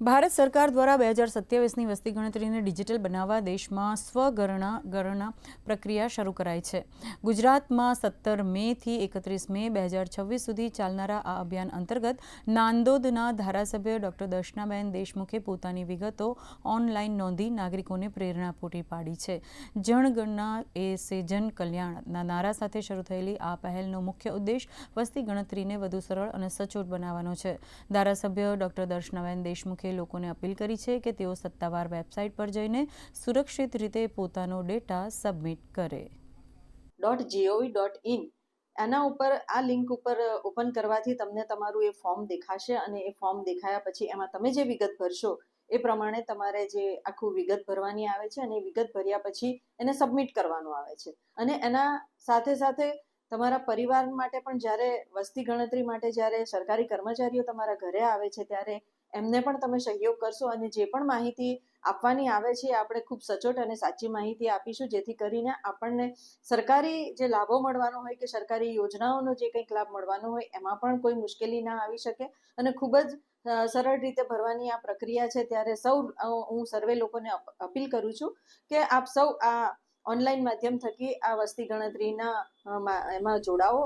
ભારત સરકાર દ્વારા 2027ની વસ્તી ગણતરીને ડિજિટલ બનાવવા દેશમાં ગણના પ્રક્રિયા શરૂ કરાઈ છે. ગુજરાતમાં 17 મેથી 31 મે 2026 સુધી ચાલનારા આ અભિયાન અંતર્ગત નાંદોદના ધારાસભ્ય ડોક્ટર દર્શનાબેન દેશમુખે પોતાની વિગતો ઓનલાઈન નોંધી નાગરિકોને પ્રેરણા પૂરી પાડી છે. જનગણના એ સે જન કલ્યાણના નારા સાથે શરૂ થયેલી આ પહેલનો મુખ્ય ઉદ્દેશ વસ્તી ગણતરીને વધુ સરળ અને સચોટ બનાવવાનો છે. ધારાસભ્ય ડોક્ટર દર્શનાબેન દેશમુખે લોકોને અપીલ કરી છે કે તેઓ સત્તાવાર વેબસાઇટ પર જઈને સુરક્ષિત રીતે પોતાનો ડેટા સબમિટ કરે. .gov.in એના ઉપર આ લિંક ઉપર ઓપન કરવાથી તમને તમારું એ ફોર્મ દેખાશે અને એ ફોર્મ દેખાયા પછી એમાં તમે જે વિગત ભરશો એ પ્રમાણે તમારે જે આખું વિગત ભરવાની આવે છે અને વિગત ભર્યા પછી એને સબમિટ કરવાનું આવે છે. અને એના સાથે સાથે તમારા પરિવાર માટે પણ જ્યારે વસ્તી ગણતરી માટે જ્યારે સરકારી કર્મચારીઓ તમારા ઘરે આવે છે ત્યારે એમને પણ તમે સહયોગ કરશો અને જે પણ માહિતી આપવાની આવે છે આપણે ખૂબ સચોટ અને સાચી માહિતી આપીશું, જેથી કરીને આપણને સરકારી જે લાભો મળવાનો હોય કે સરકારી યોજનાઓનો જે કંઈક લાભ મળવાનો હોય એમાં પણ કોઈ મુશ્કેલી ના આવી શકે અને ખૂબ જ સરળ રીતે ભરવાની આ પ્રક્રિયા છે. ત્યારે હું સર્વે લોકોને અપીલ કરું છું કે આપ સૌ આ ઓનલાઈન માધ્યમ થકી આ વસ્તી ગણતરીના એમાં જોડાઓ.